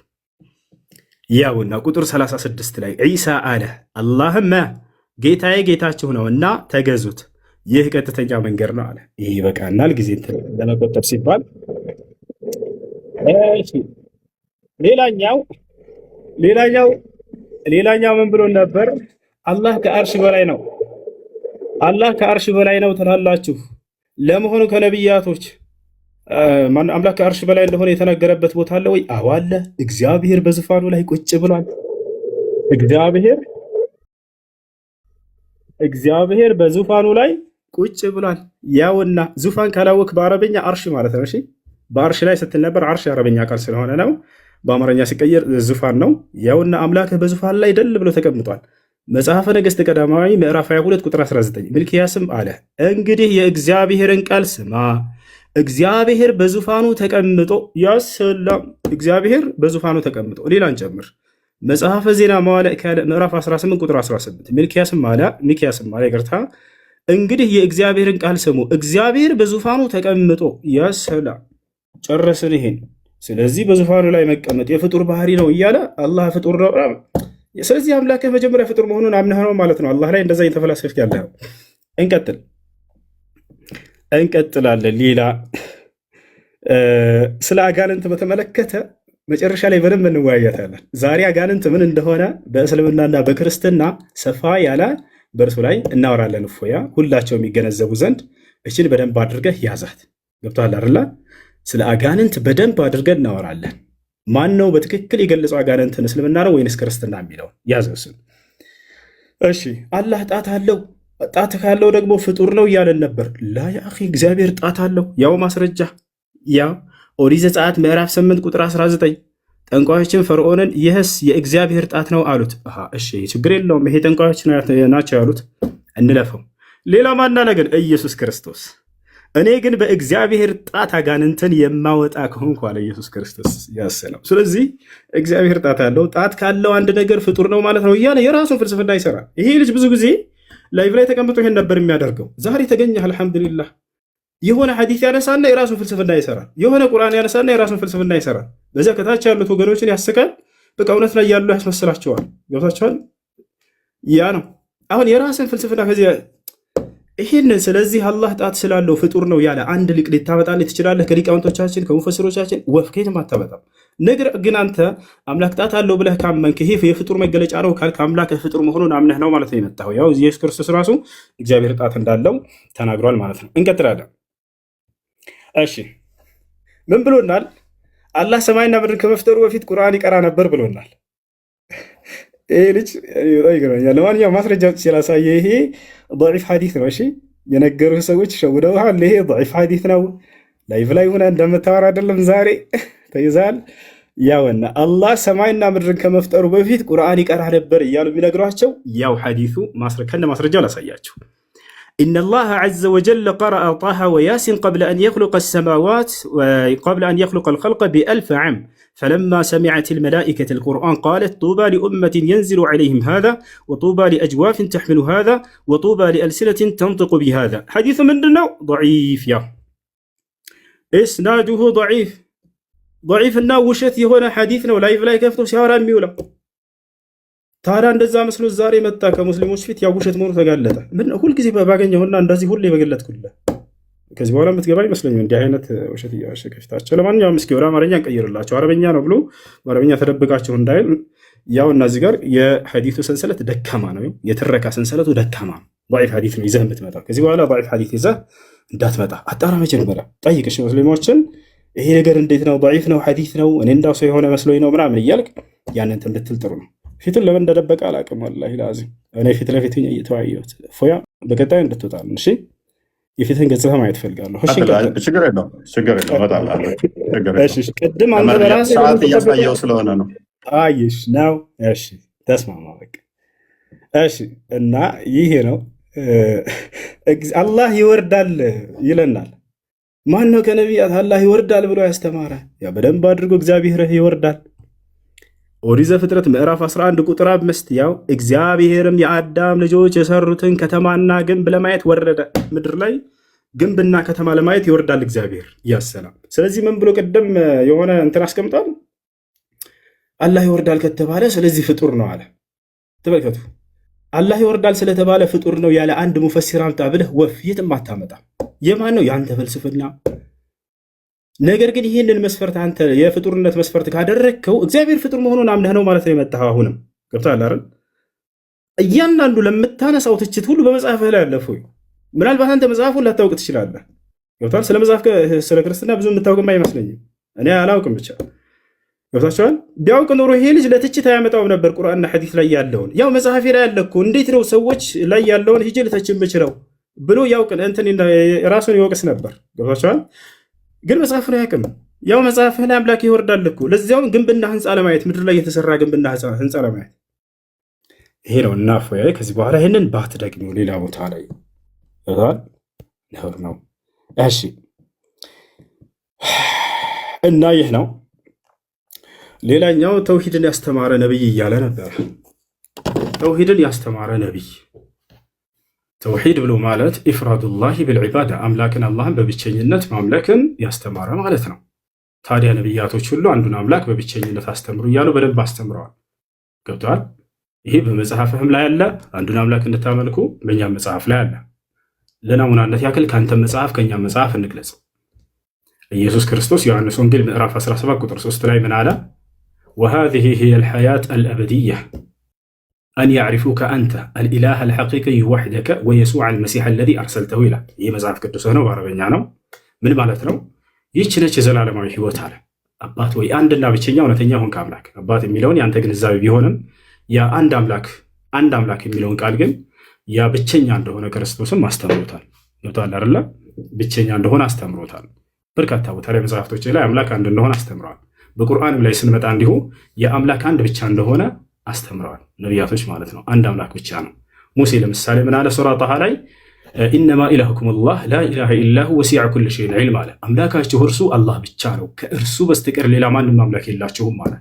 ያውና ቁጥር 36 ላይ ዒሳ አለ አላህማ ጌታዬ ጌታችሁ ነው እና ተገዙት፣ ይህ ቀጥተኛ መንገድ ነው አለ። ይህ ይበቃናል፣ ጊዜ ለመቆጠብ ሲባል። ሌላኛው ምን ብሎ ነበር? አላህ ከአርሽ በላይ ነው። አላህ ከአርሽ በላይ ነው ትላላችሁ። ለመሆኑ ከነቢያቶች አምላክ ከአርሽ በላይ እንደሆነ የተናገረበት ቦታ አለ ወይ? አዎ አለ። እግዚአብሔር በዙፋኑ ላይ ቁጭ ብሏል። እግዚአብሔር እግዚአብሔር በዙፋኑ ላይ ቁጭ ብሏል። ያውና ዙፋን ካላወቅ በአረበኛ አርሽ ማለት ነው። እሺ በአርሽ ላይ ስትል ነበር። አርሽ የአረበኛ ቃል ስለሆነ ነው። በአማርኛ ሲቀየር ዙፋን ነው። ያውና አምላክህ በዙፋን ላይ ደል ብሎ ተቀምጧል። መጽሐፈ ነገሥት ቀዳማዊ ምዕራፍ 22 ቁጥር 19 ሚልክያስም አለ እንግዲህ የእግዚአብሔርን ቃል ስማ፣ እግዚአብሔር በዙፋኑ ተቀምጦ ያሰላም። እግዚአብሔር በዙፋኑ ተቀምጦ ሌላን ጨምር። መጽሐፈ ዜና መዋዕል ካልዕ ምዕራፍ 18 ቁጥር 18 ሚልክያስም አለ ይቅርታ እንግዲህ የእግዚአብሔርን ቃል ስሙ፣ እግዚአብሔር በዙፋኑ ተቀምጦ ያሰላም። ጨረስን ይሄን። ስለዚህ በዙፋኑ ላይ መቀመጥ የፍጡር ባህሪ ነው እያለ አላህ ፍጡር ነው። ስለዚህ አምላክህ መጀመሪያ ፍጡር መሆኑን አምነህ ነው ማለት ነው። አላህ ላይ እንደዛ እየተፈላሰፍክ ያለኸው። እንቀጥላለን። ሌላ ስለ አጋንንት በተመለከተ መጨረሻ ላይ በደንብ እንወያያታለን። ዛሬ አጋንንት ምን እንደሆነ በእስልምናና በክርስትና ሰፋ ያለ በእርሱ ላይ እናወራለን። እፎያ ሁላቸው የሚገነዘቡ ዘንድ እችን በደንብ አድርገህ ያዛት። ገብቶሃል አይደለ? ስለ አጋንንት በደንብ አድርገን እናወራለን። ማን ነው በትክክል የገለጸው አጋንንትን? እስልምና ነው ወይንስ ክርስትና የሚለውን ያዘው። እሺ አላህ ጣት አለው፣ ጣት ካለው ደግሞ ፍጡር ነው እያለን ነበር። ላ ያ አኺ እግዚአብሔር ጣት አለው። ያው ማስረጃ ያው ኦሪት ዘጸአት ምዕራፍ 8 ቁጥር 19 ጠንቋዮችን ፈርዖንን ይህስ የእግዚአብሔር ጣት ነው አሉት። እሺ ችግር የለውም ይሄ ጠንቋዮች ናቸው ያሉት እንለፈው። ሌላ ማን አለ ግን? ኢየሱስ ክርስቶስ እኔ ግን በእግዚአብሔር ጣት አጋንንትን የማወጣ ከሆንኩ አለ ኢየሱስ ክርስቶስ ያሰለው። ስለዚህ እግዚአብሔር ጣት አለው። ጣት ካለው አንድ ነገር ፍጡር ነው ማለት ነው እያለ የራሱን ፍልስፍና ይሰራል። ይሄ ልጅ ብዙ ጊዜ ላይቭ ላይ ተቀምጦ ይሄን ነበር የሚያደርገው። ዛሬ ተገኘህ አልሐምዱሊላህ። የሆነ ሐዲስ ያነሳና የራሱን ፍልስፍና ይሰራል። የሆነ ቁርአን ያነሳና የራሱን ፍልስፍና ይሰራል። በዚያ ከታች ያሉት ወገኖችን ያስቃል። በቃ እውነት ላይ ያሉ ያስመስላቸዋል። ገብታቸዋል። ያ ነው አሁን የራስን ፍልስፍና ከዚህ ይህንን። ስለዚህ አላህ ጣት ስላለው ፍጡር ነው ያለ አንድ ሊቅ ልታመጣልህ ትችላለህ? ከሊቃውንቶቻችን ከሙፈስሮቻችን ወፍ ከየትም አታመጣም። ነገር ግን አንተ አምላክ ጣት አለው ብለህ ካመንክ ይሄ የፍጡር መገለጫ ነው ካልክ አምላክህ ፍጡር መሆኑን አምነህ ነው ማለት ነው የመጣው። ያው ኢየሱስ ክርስቶስ ራሱ እግዚአብሔር ጣት እንዳለው ተናግሯል ማለት ነው። እንቀጥላለን። እሺ ምን ብሎናል? አላህ ሰማይና ምድርን ከመፍጠሩ በፊት ቁርአን ይቀራ ነበር ብሎናል። ይሄ ልጅ ይገርመኛል። ለማንኛውም ማስረጃ ሲላሳየ ይሄ ضعيف ሐዲስ ነው። እሺ የነገሩህ ሰዎች ሸውደውሃል። ይሄ ضعيف ሐዲስ ነው። ላይቭ ላይ ሆነ እንደምታወራ አይደለም። ዛሬ ተይዛል። ያውና አላህ ሰማይና ምድርን ከመፍጠሩ በፊት ቁርአን ይቀራ ነበር እያሉ የሚነግሯቸው ያው ሐዲሱ ከነ ማስረጃው ላሳያችሁ። إن الله عز وجل قرأ طه وياسين قبل أن يخلق السماوات وقبل أن يخلق الخلق ب1000 عام فلما سمعت الملائكة القرآن قالت طوبى لأمة ينزل عليهم هذا وطوبى لأجواف تحمل هذا وطوبى لألسنة تنطق بهذا. حديث من دونه ضعيف يا إسناده ضعيف እና ውሸት የሆነ ሐዲስ ነው። ላይቭ ላይ ከፍቶ ሲያወራ የሚውለው ታዲያ እንደዛ መስሎ ዛሬ መጣ ከሙስሊሞች ፊት ያው ውሸት መሆኑ ተጋለጠ። ምን ሁልጊዜ ባገኘሁና እንደዚህ ሁሌ በገለጥኩልህ ከዚህ በኋላ የምትገባ ይመስለኛል እንዲህ አይነት ውሸት እያሸከ ፊታቸው። ለማንኛውም እስኪ ወደ አማርኛ እንቀይርላቸው። አረበኛ ነው ብሎ በአረበኛ ተደብቃቸው እንዳይል ያው እነዚህ ጋር የሐዲሱ ሰንሰለት ደካማ ነው፣ የትረካ ሰንሰለቱ ደካማ ነው። ضعيف ሐዲስ ነው ይዘህ የምትመጣ። ከዚህ በኋላ ضعيف ሐዲስ ይዘህ እንዳትመጣ አጣራ። መጀመሪያ ጠይቅሽ ሙስሊሞችን ይሄ ነገር እንዴት ነው? ضعيف ነው ሐዲስ ነው እኔ እንዳው ሰው የሆነ መስሎኝ ነው ምናምን እያልክ ያንን እንድትል ጥሩ ነው። ፊቱን ለምን እንደደበቀ አላውቅም። ወላሂ ላዚም እኔ ፊት ለፊት እየተወያየሁት ፎያ በቀጣይ እንድትወጣል። እሺ የፊትን ገጽታ ማየት ፈልጋለሁ። እሺ ችግር የለውም እወጣለሁ። እሺ ቅድም አንተ በራስህ ሰዓት እያሳየው ስለሆነ ነው። አይሽ ነው። እሺ ተስማማ በቃ እሺ። እና ይሄ ነው አላህ ይወርዳል ይለናል። ማን ነው ከነቢያት አላህ ይወርዳል ብሎ ያስተማረ? ያ በደንብ አድርጎ እግዚአብሔር ይወርዳል። ኦሪት ዘፍጥረት ምዕራፍ 11 ቁጥር 5 ያው እግዚአብሔርም የአዳም ልጆች የሰሩትን ከተማና ግንብ ለማየት ወረደ። ምድር ላይ ግንብና ከተማ ለማየት ይወርዳል እግዚአብሔር ያሰላም። ስለዚህ ምን ብሎ ቅድም የሆነ እንትን አስቀምጧል። አላህ ይወርዳል ከተባለ ስለዚህ ፍጡር ነው አለ። ተመልከቱ፣ አላህ ይወርዳል ስለተባለ ፍጡር ነው ያለ አንድ ሙፈሲር አምጣ ብለህ ወፍ የትም አታመጣም። የማን ነው? የአንተ ፍልስፍና። ነገር ግን ይህንን መስፈርት አንተ የፍጡርነት መስፈርት ካደረግከው እግዚአብሔር ፍጡር መሆኑን አምነህ ነው ማለት ነው የመጣኸው። አሁንም ገብቶሃል አይደል? እያንዳንዱ ለምታነሳው ትችት ሁሉ በመጽሐፍህ ላይ ያለፉ። ምናልባት አንተ መጽሐፉን ላታውቅ ትችላለህ። ገብቶሃል? ስለ መጽሐፍ ስለ ክርስትና ብዙ የምታውቅም አይመስለኝም። እኔ አላውቅም ብቻ ገብታችኋል? ቢያውቅ ኖሮ ይሄ ልጅ ለትችት አያመጣውም ነበር። ቁርአንና ሐዲስ ላይ ያለውን ያው መጽሐፌ ላይ ያለ እኮ እንዴት ነው ሰዎች ላይ ያለውን ሂጅ ልተችን ብችለው ብሎ ያውቅ እንትን ራሱን ይወቅስ ነበር። ገብታችኋል? ግን መጽሐፉን አያውቅም። ያው መጽሐፍህ ላይ አምላክ ይወርዳል እኮ ለዚያውም ግንብና ህንፃ ለማየት ምድር ላይ የተሰራ ግንብና ህንፃ ለማየት ይሄ ነው። እና ፎያዬ ከዚህ በኋላ ይህንን ባትደግሚው ሌላ ቦታ ላይ ነውር ነው። እሺ እና ይህ ነው። ሌላኛው ተውሂድን ያስተማረ ነብይ እያለ ነበር። ተውሂድን ያስተማረ ነብይ ተውሂድ ብሎ ማለት ኢፍራዱላሂ ብልዒባዳ አምላክን አላህን በብቸኝነት ማምለክን ያስተማረ ማለት ነው። ታዲያ ነብያቶች ሁሉ አንዱን አምላክ በብቸኝነት አስተምሩ እያሉ በደንብ አስተምረዋል። ገብተዋል። ይሄ በመጽሐፍህም ላይ አለ። አንዱን አምላክ እንድታመልኩ በእኛም መጽሐፍ ላይ አለ። ለናሙናነት ያክል ከአንተ መጽሐፍ ከእኛም መጽሐፍ እንግለጽ። ኢየሱስ ክርስቶስ ዮሐንስ ወንጌል ምዕራፍ 17 ቁጥር 3 ላይ ምን አለ? ወሃዚሂ ሂየ ልሐያት አልአበድያ አን ያዕሪፉከ አንተ አልኢላህ አልሐቂቂይ ወሕደከ ወየሱዕ አልመሲሕ አለዚ አርሰልተሁ ይላል። ይህ መጽሐፍ ቅዱስ ነው፣ በአረበኛ ነው። ምን ማለት ነው? ይህች ነች የዘላለማዊ ህይወት አለ። አባት ወይ አንድና ብቸኛ እውነተኛ ሆንክ አምላክ። አባት የሚለውን የአንተ ግንዛቤ ቢሆንም ያ አንድ አምላክ የሚለውን ቃል ግን ያ ብቸኛ እንደሆነ ክርስቶስም አስተምሮታል። ገብቶሃል አይደለ? ብቸኛ እንደሆነ አስተምሮታል። በርካታ ቦታ ላይ መጽሐፍቶች ላይ አምላክ አንድ እንደሆነ አስተምረዋል። በቁርአንም ላይ ስንመጣ እንዲሁ የአምላክ አንድ ብቻ እንደሆነ አስተምረዋል ነቢያቶች ማለት ነው። አንድ አምላክ ብቻ ነው። ሙሴ ለምሳሌ ምን አለ? ሱራ ጣሃ ላይ ኢነማ ኢላሁኩም አላህ ላ ኢላሃ ኢላሁ ወሲዐ ኩለ ሸይን ዒልም አለ። አምላካችሁ እርሱ አላህ ብቻ ነው፣ ከእርሱ በስተቀር ሌላ ማንም አምላክ የላችሁም አለ።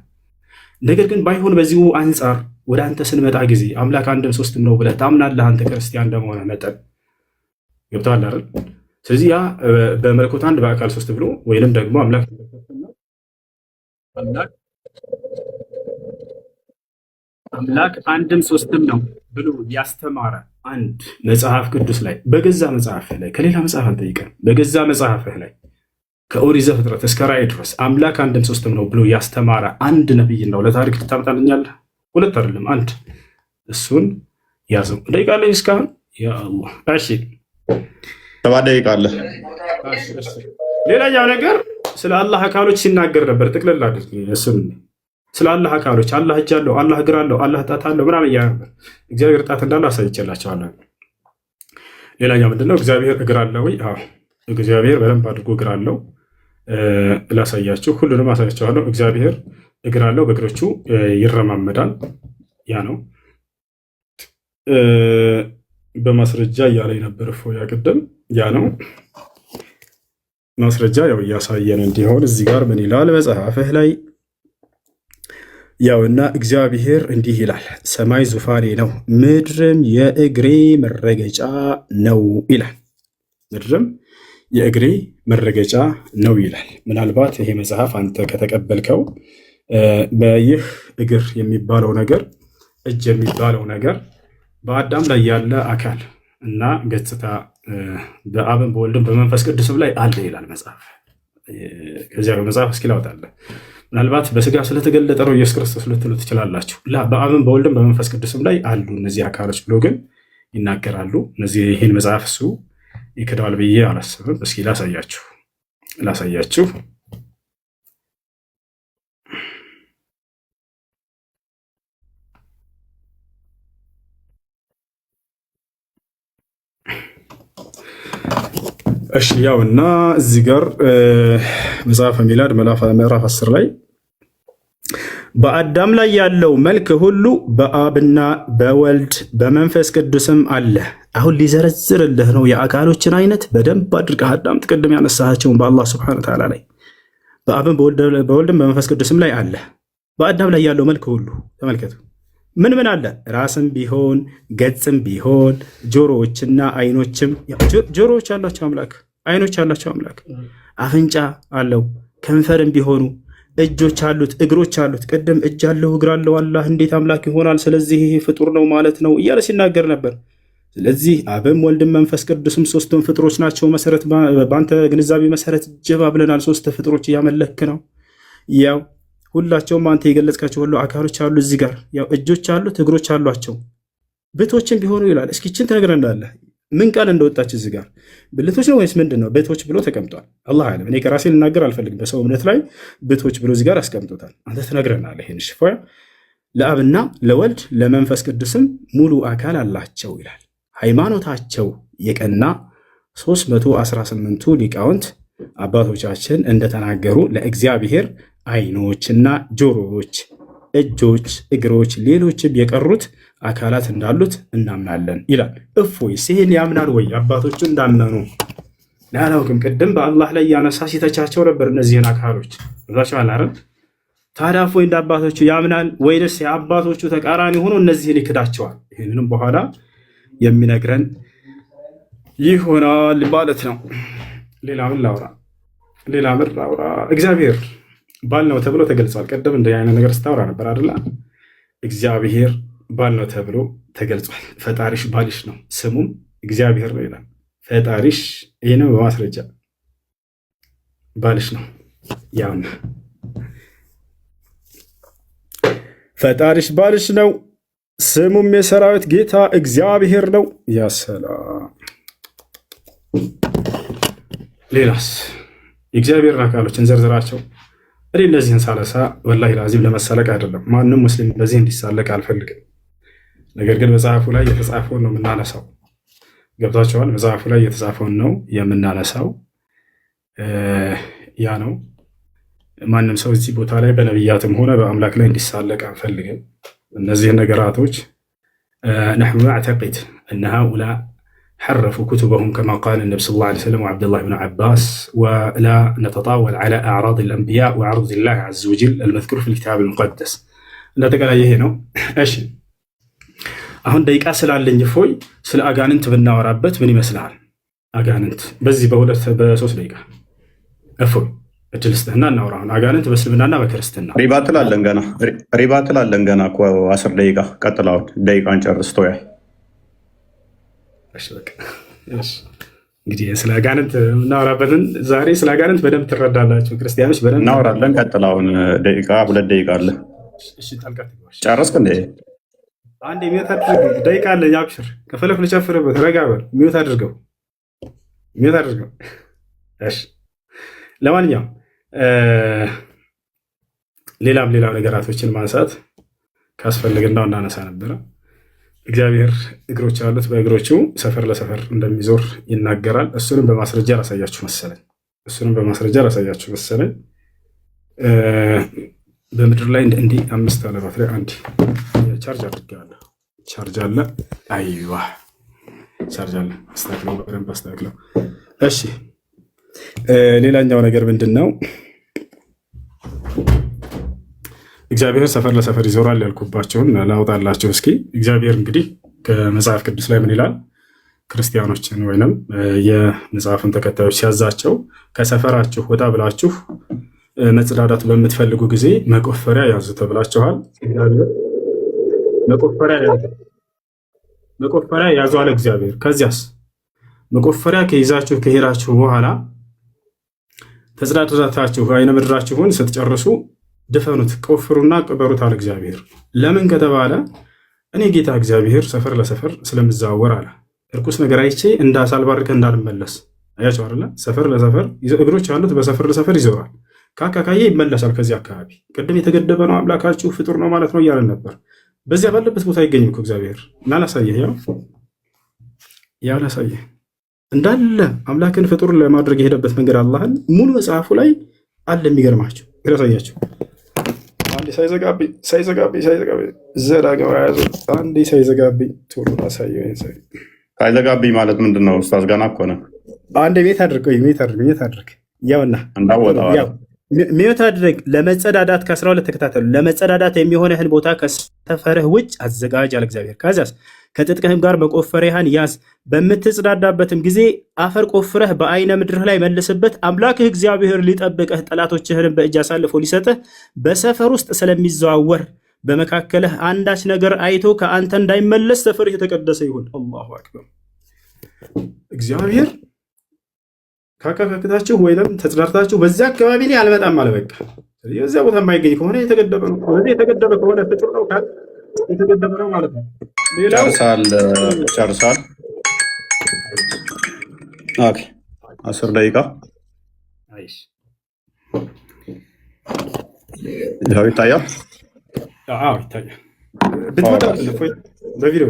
ነገር ግን ባይሆን በዚሁ አንጻር ወደ አንተ ስንመጣ ጊዜ አምላክ አንድም ሶስትም ነው ብለህ ታምናለህ አንተ ክርስቲያን እንደመሆነ መጠን። ገብቶሃል አይደል? ስለዚህ ያ በመለኮት አንድ በአካል ሶስት ብሎ ወይንም ደግሞ አምላክ አንድም ሶስትም ነው ብሎ ያስተማረ አንድ መጽሐፍ ቅዱስ ላይ በገዛ መጽሐፍህ ላይ ከሌላ መጽሐፍ አልጠይቀም፣ በገዛ መጽሐፍህ ላይ ከኦሪት ዘፍጥረት እስከ ራእይ ድረስ አምላክ አንድም ሶስትም ነው ብሎ ያስተማረ አንድ ነብይ ነው ለታሪክ ልታመጣልኛለህ? ሁለት አይደለም አንድ። እሱን ያዘው። ደቂቃ ላይ እስካሁን ያ አላህ። እሺ 7 ደቂቃ አለ። ሌላኛው ነገር ስለ አላህ አካሎች ሲናገር ነበር። ጥቅልል አድርግ እሱን ስለ አላህ አካሎች አላህ እጅ አለው፣ አላህ እግር አለው፣ አላህ ጣት አለው ምናምን እያለ ነበር። እግዚአብሔር ጣት እንዳለው አሳይቼላቸዋለሁ። ሌላኛው ምንድነው? እግዚአብሔር እግር አለው ወይ? አዎ እግዚአብሔር በደንብ አድርጎ እግር አለው። ላሳያችሁ፣ ሁሉንም አሳያቸዋለሁ። እግዚአብሔር እግር አለው፣ በእግሮቹ ይረማመዳል። ያ ነው በማስረጃ እያለ ነበር ፎያ ቅድም። ያ ነው ማስረጃ ያው እያሳየን እንዲሆን እዚህ ጋር ምን ይላል መጽሐፍህ ላይ ያውና እግዚአብሔር እንዲህ ይላል፣ ሰማይ ዙፋኔ ነው፣ ምድርም የእግሬ መረገጫ ነው ይላል። ምድርም የእግሬ መረገጫ ነው ይላል። ምናልባት ይሄ መጽሐፍ አንተ ከተቀበልከው በይህ እግር የሚባለው ነገር እጅ የሚባለው ነገር በአዳም ላይ ያለ አካል እና ገጽታ በአብን በወልድም በመንፈስ ቅዱስም ላይ አለ ይላል መጽሐፍ። ከዚያ መጽሐፍ እስኪ ላውጣለህ። ምናልባት በስጋ ስለተገለጠ ነው ኢየሱስ ክርስቶስ ልትሉ ትችላላችሁ። በአብን በወልድም በመንፈስ ቅዱስም ላይ አሉ እነዚህ አካሎች ብሎ ግን ይናገራሉ። እነዚህ ይህን መጽሐፍ እሱ ይክደዋል ብዬ አላስብም። እስኪ ላሳያችሁ። እሺ ያውና እዚህ ጋር መጽሐፈ ሚላድ ምዕራፍ 10 ላይ በአዳም ላይ ያለው መልክ ሁሉ በአብና በወልድ በመንፈስ ቅዱስም አለ። አሁን ሊዘረዝርልህ ነው የአካሎችን አይነት በደንብ አድርገህ አዳምጥ። ቅድም ያነሳቸውን በአላህ ስብሐነ ወተዓላ ላይ በአብን በወልድም በመንፈስ ቅዱስም ላይ አለ። በአዳም ላይ ያለው መልክ ሁሉ ተመልከቱ። ምን ምን አለ? ራስም ቢሆን ገጽም ቢሆን ጆሮዎችና አይኖችም። ጆሮዎች አላቸው አምላክ፣ አይኖች አላቸው አምላክ፣ አፍንጫ አለው፣ ከንፈርም ቢሆኑ እጆች አሉት፣ እግሮች አሉት። ቅድም እጅ አለው እግር አለው አላህ እንዴት አምላክ ይሆናል? ስለዚህ ይሄ ፍጡር ነው ማለት ነው እያለ ሲናገር ነበር። ስለዚህ አብም ወልድም መንፈስ ቅዱስም ሶስቱም ፍጡሮች ናቸው። መሰረት በአንተ ግንዛቤ መሰረት ጀባ ብለናል። ሶስት ፍጡሮች እያመለክ ነው። ያው ሁላቸውም አንተ የገለጽካቸው ሁሉ አካሎች አሉ። እዚህ ጋር ያው እጆች አሉት እግሮች አሏቸው፣ ብቶችን ቢሆኑ ይላል። እስኪ ችን ትነግረናለህ። ምን ቃል እንደወጣች እዚህ ጋር ብልቶች ነው ወይስ ምንድን ነው? ቤቶች ብሎ ተቀምጧል። አላህ አለም። እኔ ከራሴ ልናገር አልፈልግም። በሰው እምነት ላይ ቤቶች ብሎ እዚህ ጋር አስቀምጦታል። አንተ ትነግረናለህ። ይህን ሽፎ ለአብና ለወልድ ለመንፈስ ቅዱስም ሙሉ አካል አላቸው ይላል። ሃይማኖታቸው የቀና 318ቱ ሊቃውንት አባቶቻችን እንደተናገሩ ለእግዚአብሔር ዓይኖችና ጆሮዎች፣ እጆች፣ እግሮች፣ ሌሎችም የቀሩት አካላት እንዳሉት እናምናለን ይላል። እፎይስ ይህን ያምናል ወይ? አባቶቹ እንዳመኑ አላውቅም። ቅድም በአላህ ላይ ያነሳ ሲተቻቸው ነበር እነዚህን አካሎች ብላቸው አላረን። ታዲያ እፎይ እንደ አባቶቹ ያምናል ወይንስ የአባቶቹ ተቃራኒ ሆኖ እነዚህን ይክዳቸዋል? ይህንንም በኋላ የሚነግረን ይሆናል ማለት ነው። ሌላ ምን ላውራ? እግዚአብሔር ባል ነው ተብሎ ተገልጿል። ቀደም እንደ አይነት ነገር ስታወራ ነበር አይደለ? እግዚአብሔር ባል ነው ተብሎ ተገልጿል። ፈጣሪሽ ባልሽ ነው፣ ስሙም እግዚአብሔር ነው ይላል። ፈጣሪሽ ይህንም በማስረጃ ባልሽ ነው። ያውና ፈጣሪሽ ባልሽ ነው፣ ስሙም የሰራዊት ጌታ እግዚአብሔር ነው። ያሰላም። ሌላስ የእግዚአብሔርን አካሎች እንዘርዝራቸው። እኔ እነዚህን ሳለሳ ወላሂ ላዚም ለመሳለቅ አይደለም። ማንም ሙስሊም በዚህ እንዲሳለቅ አልፈልግም። ነገር ግን መጽሐፉ ላይ የተጻፈውን ነው የምናነሳው። ገብታችኋል? መጽሐፉ ላይ የተጻፈውን ነው የምናነሳው። ያ ነው። ማንም ሰው እዚህ ቦታ ላይ በነቢያትም ሆነ በአምላክ ላይ እንዲሳለቅ አንፈልግም። እነዚህን ነገራቶች ነሕኑ ነዕተቂድ እነ ሃኡላ حرفوا كتبهم كما قال النبي صلى الله عليه وسلم وعبد الله بن عباس ولا نتطاول على أعراض الأنبياء وعرض الله عز وجل المذكور في الكتاب المقدس. لا تقال أيه ነው። እሺ አሁን ደቂቃ ስላለኝ እፎይ ስለ አጋንንት ብናወራበት ምን ይመስልሃል? አጋንንት በዚህ በ3 ደቂቃ እፎይ እድል ስጥህና እናውራ። አሁን አጋንንት በእስልምናና በክርስትና ሪባ ትላለን ገና እኮ 10 ደቂቃ ቀጥላውን ደቂቃን ጨርስ ተወያይ። እንግዲህ ስለ አጋንንት እናወራበትን ዛሬ ስለ አጋንንት በደንብ ትረዳላችሁ ክርስቲያኖች። በደንብ እናወራለን። ቀጥላውን ደቂቃ 2 ደቂቃ አለ። ጨረስክ እንዴ? አንድ ሚዩት አድርገው። ደቂቃ አለ። ያብሽር ከፈለክ ልጨፍርበት። ረጋ በል። ሚዩት አድርገው። እሺ ለማንኛውም ሌላም ነገራቶችን ማንሳት ካስፈልግናው እናነሳ ነበረ። እግዚአብሔር እግሮች ያሉት በእግሮቹ ሰፈር ለሰፈር እንደሚዞር ይናገራል። እሱንም በማስረጃ ላሳያችሁ መሰለኝ። በምድር ላይ እንዲህ 5 አለ ባትሪ አንድ ቻርጅ አድርጌዋለሁ። ቻርጅ አለ። አይዋ ቻርጅ አለ። አስተካክለው። እሺ ሌላኛው ነገር ምንድን ነው? እግዚአብሔር ሰፈር ለሰፈር ይዞራል ያልኩባቸውን ላውጣላቸው እስኪ። እግዚአብሔር እንግዲህ ከመጽሐፍ ቅዱስ ላይ ምን ይላል? ክርስቲያኖችን ወይንም የመጽሐፍን ተከታዮች ሲያዛቸው ከሰፈራችሁ ወጣ ብላችሁ መጽዳዳት በምትፈልጉ ጊዜ መቆፈሪያ ያዙ ተብላችኋል። መቆፈሪያ ያዙ አለ እግዚአብሔር። ከዚያስ መቆፈሪያ ከይዛችሁ ከሄዳችሁ በኋላ ተጽዳዳታችሁ አይነ ምድራችሁን ስትጨርሱ ድፈኑት፣ ቆፍሩና ቅበሩት አለ እግዚአብሔር። ለምን ከተባለ እኔ ጌታ እግዚአብሔር ሰፈር ለሰፈር ስለምዛወር አለ። እርኩስ ነገር አይቼ እንዳሳልባርከ እንዳልመለስ። አያቸው አይደለ? ሰፈር ለሰፈር እግሮች ያሉት በሰፈር ለሰፈር ይዞራል። ካካካዬ ይመለሳል ከዚህ አካባቢ። ቅድም የተገደበ ነው አምላካችሁ ፍጡር ነው ማለት ነው እያለን ነበር። በዚያ ባለበት ቦታ አይገኝም እኮ እግዚአብሔር። እና ላሳየህ፣ ያው ላሳየህ እንዳለ አምላክን ፍጡር ለማድረግ የሄደበት መንገድ አላህን ሙሉ መጽሐፉ ላይ አለ። የሚገርማቸው ላሳያቸው። አንዴ ሳይዘጋብኝ ዘዳገባ ያዙ። አንዴ ሳይዘጋብኝ ቶሎ ላሳየው። ሳይዘጋብኝ ማለት ምንድን ነው? ኡስታዝ ገና እኮ ነው። አንዴ ቤት አድርግ ያውና ሚዩት አድርግ። ለመጸዳዳት ከ12 ተከታተሉ። ለመጸዳዳት የሚሆንህን ቦታ ከሰፈርህ ውጭ አዘጋጅ አለ እግዚአብሔር። ከዚያስ ከትጥቅህም ጋር መቆፈሪያህን ያዝ። በምትጸዳዳበትም ጊዜ አፈር ቆፍረህ በአይነ ምድርህ ላይ መልስበት። አምላክህ እግዚአብሔር ሊጠብቅህ ጠላቶችህንም በእጅ አሳልፎ ሊሰጥህ በሰፈር ውስጥ ስለሚዘዋወር በመካከልህ አንዳች ነገር አይቶ ከአንተ እንዳይመለስ ሰፈርህ የተቀደሰ ይሁን። አላሁ አክበር። እግዚአብሔር ካካካክታችሁ ወይም ተጽዳርታችሁ በዚያ አካባቢ ላይ አልመጣም አለ። በቃ እዚያ ቦታ የማይገኝ ከሆነ የተገደበ ነው። የተገደበ ከሆነ ፍጡር ነው ካል የተገደበ ነው ማለት ነው። ሌላው ጨርሳል። ኦኬ 10 ደቂቃ ያው ይታያል። ይታያል። ብትመጣ በቪዲዮ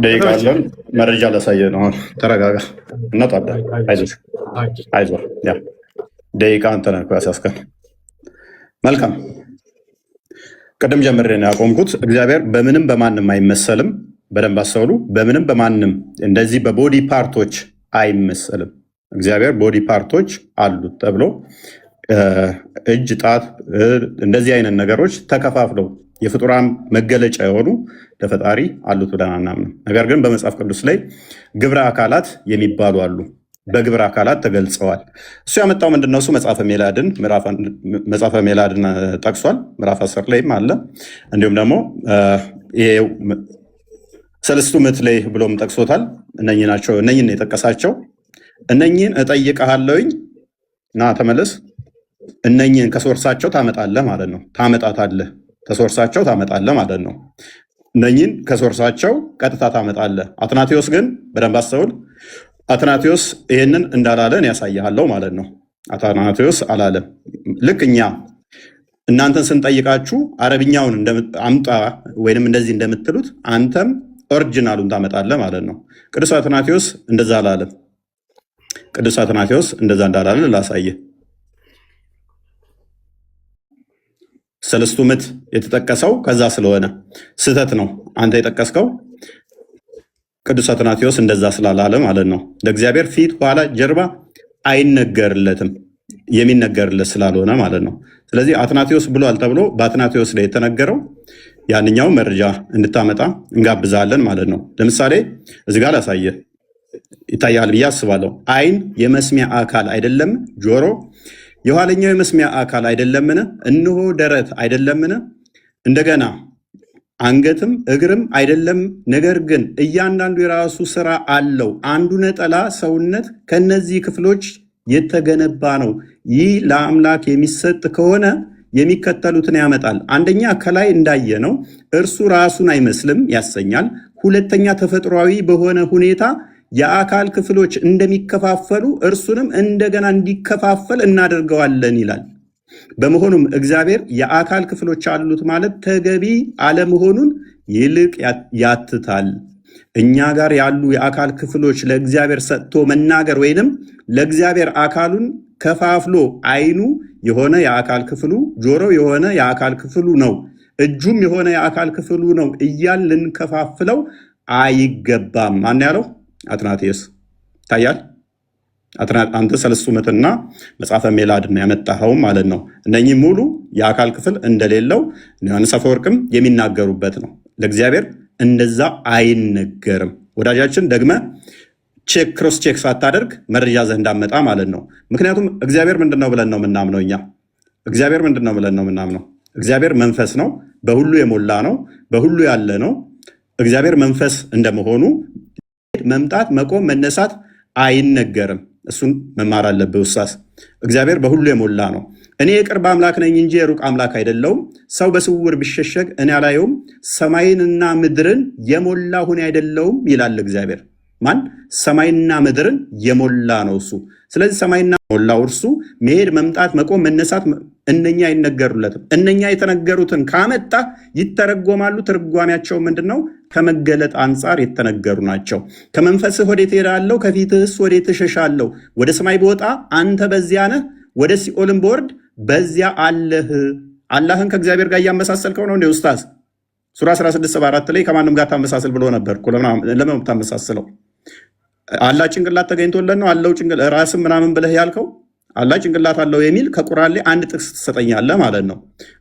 ደቂቃ አለን። መረጃ ላሳየ ነው። ተረጋጋ። እናጣለን። አይዞህ። ያ ደቂቃ አንተ ነህ እኮ ያስያዝከን። መልካም። ቅድም ጀምሬ ነው ያቆምኩት። እግዚአብሔር በምንም በማንም አይመሰልም። በደንብ አስተውሉ። በምንም በማንም እንደዚህ በቦዲ ፓርቶች አይመሰልም። እግዚአብሔር ቦዲ ፓርቶች አሉት ተብሎ እጅ፣ ጣት፣ እንደዚህ አይነት ነገሮች ተከፋፍለው የፍጡራን መገለጫ የሆኑ ለፈጣሪ አሉት ብለን አናምንም። ነገር ግን በመጽሐፍ ቅዱስ ላይ ግብረ አካላት የሚባሉ አሉ። በግብረ አካላት ተገልጸዋል። እሱ ያመጣው ምንድነው? እሱ መጽሐፈ ሜላድን ጠቅሷል። ምዕራፍ 10 ላይም አለ። እንዲሁም ደግሞ ሰለስቱ ምዕት ላይ ብሎም ጠቅሶታል። እነኝን የጠቀሳቸው እነኝን እጠይቅሃለሁኝ ና ተመለስ፣ እነኝን ከሶርሳቸው ታመጣለህ ማለት ነው። ታመጣታለህ፣ ከሶርሳቸው ታመጣለህ ማለት ነው። እነኝን ከሶርሳቸው ቀጥታ ታመጣለህ። አትናቴዎስ ግን በደንብ አስተውል። አትናቴዎስ ይህንን እንዳላለን ያሳይሃለው ማለት ነው። አትናቴዎስ አላለም። ልክ እኛ እናንተን ስንጠይቃችሁ አረብኛውን አምጣ ወይንም እንደዚህ እንደምትሉት አንተም ኦሪጂናሉን ታመጣለህ ማለት ነው። ቅዱስ አትናቴዎስ እንደዛ አላለም። ቅዱስ አትናቴዎስ እንደዛ እንዳላለ ላሳየ። ሰለስቱ ምዕት የተጠቀሰው ከዛ ስለሆነ ስህተት ነው አንተ የጠቀስከው። ቅዱስ አትናቴዎስ እንደዛ ስላላለ ማለት ነው። ለእግዚአብሔር ፊት፣ ኋላ፣ ጀርባ አይነገርለትም፣ የሚነገርለት ስላልሆነ ማለት ነው። ስለዚህ አትናቴዎስ ብሏል ተብሎ በአትናቴዎስ ላይ የተነገረው ያንኛው መረጃ እንድታመጣ እንጋብዛለን ማለት ነው። ለምሳሌ እዚህ ጋር ላሳየ፣ ይታያል ብዬ አስባለሁ። አይን የመስሚያ አካል አይደለም? ጆሮ የኋለኛው የመስሚያ አካል አይደለምን? እነሆ ደረት አይደለምን? እንደገና አንገትም እግርም አይደለም? ነገር ግን እያንዳንዱ የራሱ ስራ አለው። አንዱ ነጠላ ሰውነት ከነዚህ ክፍሎች የተገነባ ነው። ይህ ለአምላክ የሚሰጥ ከሆነ የሚከተሉትን ያመጣል። አንደኛ ከላይ እንዳየነው እርሱ ራሱን አይመስልም ያሰኛል። ሁለተኛ ተፈጥሯዊ በሆነ ሁኔታ የአካል ክፍሎች እንደሚከፋፈሉ እርሱንም እንደገና እንዲከፋፈል እናደርገዋለን ይላል። በመሆኑም እግዚአብሔር የአካል ክፍሎች አሉት ማለት ተገቢ አለመሆኑን ይልቅ ያትታል። እኛ ጋር ያሉ የአካል ክፍሎች ለእግዚአብሔር ሰጥቶ መናገር ወይንም ለእግዚአብሔር አካሉን ከፋፍሎ አይኑ የሆነ የአካል ክፍሉ፣ ጆሮ የሆነ የአካል ክፍሉ ነው፣ እጁም የሆነ የአካል ክፍሉ ነው እያል ልንከፋፍለው አይገባም። ማን ያለው? አትናቴዎስ። ታያል። አንተ ሰለስቱ ምዕትና መጽሐፈ ሜላድን ያመጣኸው ማለት ነው። እነኚህ ሙሉ የአካል ክፍል እንደሌለው ዮሐንስ አፈወርቅም የሚናገሩበት ነው። ለእግዚአብሔር እንደዛ አይነገርም። ወዳጃችን ደግመ ክሮስ ቼክ ሳታደርግ መረጃ ዘህ እንዳመጣ ማለት ነው። ምክንያቱም እግዚአብሔር ምንድነው ብለን ነው የምናምነው እኛ? እግዚአብሔር ምንድነው ብለን ነው የምናምነው? እግዚአብሔር መንፈስ ነው፣ በሁሉ የሞላ ነው፣ በሁሉ ያለ ነው። እግዚአብሔር መንፈስ እንደመሆኑ መምጣት፣ መቆም፣ መነሳት አይነገርም። እሱን መማር አለብህ ውሳስ። እግዚአብሔር በሁሉ የሞላ ነው። እኔ የቅርብ አምላክ ነኝ እንጂ የሩቅ አምላክ አይደለውም። ሰው በስውር ቢሸሸግ እኔ አላየውም። ሰማይንና ምድርን የሞላ ሁኔ አይደለውም ይላል እግዚአብሔር። ማን? ሰማይና ምድርን የሞላ ነው እሱ። ስለዚህ ሰማይና ሞላው እርሱ መሄድ፣ መምጣት፣ መቆም፣ መነሳት እነኛ አይነገሩለትም። እነኛ የተነገሩትን ካመጣ ይተረጎማሉ። ትርጓሜያቸው ምንድን ነው? ከመገለጥ አንጻር የተነገሩ ናቸው። ከመንፈስህ ወዴት እሄዳለሁ? ከፊትህስ ወዴት እሸሻለሁ? ወደ ሰማይ ብወጣ አንተ በዚያ ነህ፣ ወደ ሲኦልም ብወርድ በዚያ አለህ። አላህን ከእግዚአብሔር ጋር እያመሳሰልከው ነው እንደ ኡስታዝ። ሱራ 16:4 ላይ ከማንም ጋር ታመሳስል ብሎ ነበር። ለምን ታመሳስለው? አላህ ጭንቅላት ተገኝቶለት ነው አለው ራስም ምናምን ብለህ ያልከው? አላህ ጭንቅላት አለው የሚል ከቁርአን ላይ አንድ ጥቅስ ትሰጠኛለህ ማለት ነው?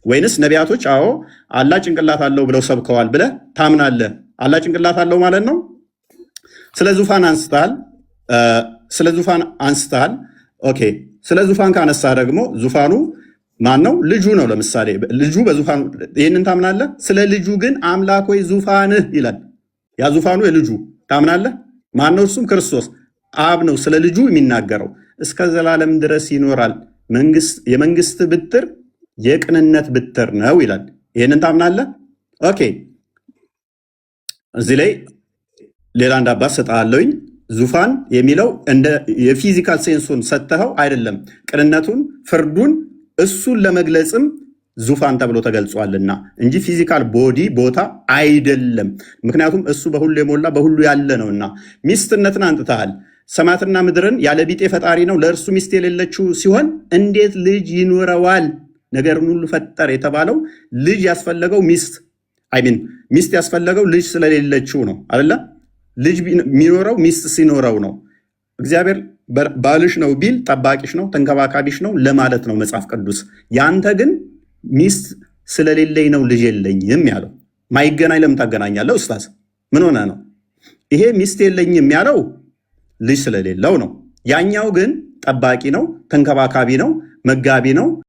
ወይንስ ነቢያቶች አዎ አላህ ጭንቅላት አለው ብለው ሰብከዋል ብለህ ታምናለህ? አላህ ጭንቅላት አለው ማለት ነው? ስለ ዙፋን አንስተሃል። ኦኬ፣ ስለ ዙፋን ካነሳ ደግሞ ዙፋኑ ማን ነው? ልጁ ነው። ለምሳሌ ልጁ በዙፋኑ ይህንን ታምናለህ? ስለ ልጁ ግን አምላክ ወይ ዙፋንህ ይላል። ያ ዙፋኑ የልጁ ታምናለህ? ማን ነው? እርሱም ክርስቶስ አብ ነው ስለ ልጁ የሚናገረው። እስከ ዘላለም ድረስ ይኖራል፣ የመንግስት ብትር የቅንነት ብትር ነው ይላል። ይህንን ታምናለህ? ኦኬ፣ እዚህ ላይ ሌላ አንድ አባት ሰጥሃለሁኝ። ዙፋን የሚለው እንደ የፊዚካል ሴንሱን ሰጥተኸው አይደለም፣ ቅንነቱን፣ ፍርዱን እሱን ለመግለጽም ዙፋን ተብሎ ተገልጿልና እንጂ ፊዚካል ቦዲ ቦታ አይደለም። ምክንያቱም እሱ በሁሉ የሞላ በሁሉ ያለ ነውና። ሚስትነትን አንጥተሃል። ሰማያትና ምድርን ያለ ቢጤ ፈጣሪ ነው፣ ለእርሱ ሚስት የሌለችው ሲሆን እንዴት ልጅ ይኖረዋል? ነገርን ሁሉ ፈጠር የተባለው ልጅ ያስፈለገው ሚስት ያስፈለገው ልጅ ስለሌለችው ነው አይደለ? ልጅ የሚኖረው ሚስት ሲኖረው ነው። እግዚአብሔር ባልሽ ነው ቢል ጠባቂሽ ነው ተንከባካቢሽ ነው ለማለት ነው መጽሐፍ ቅዱስ። ያንተ ግን ሚስት ስለሌለኝ ነው ልጅ የለኝም ያለው። ማይገናኝ ለምን ታገናኛለህ ኡስታዝ? ምን ሆነ ነው? ይሄ ሚስት የለኝም ያለው ልጅ ስለሌለው ነው። ያኛው ግን ጠባቂ ነው፣ ተንከባካቢ ነው፣ መጋቢ ነው።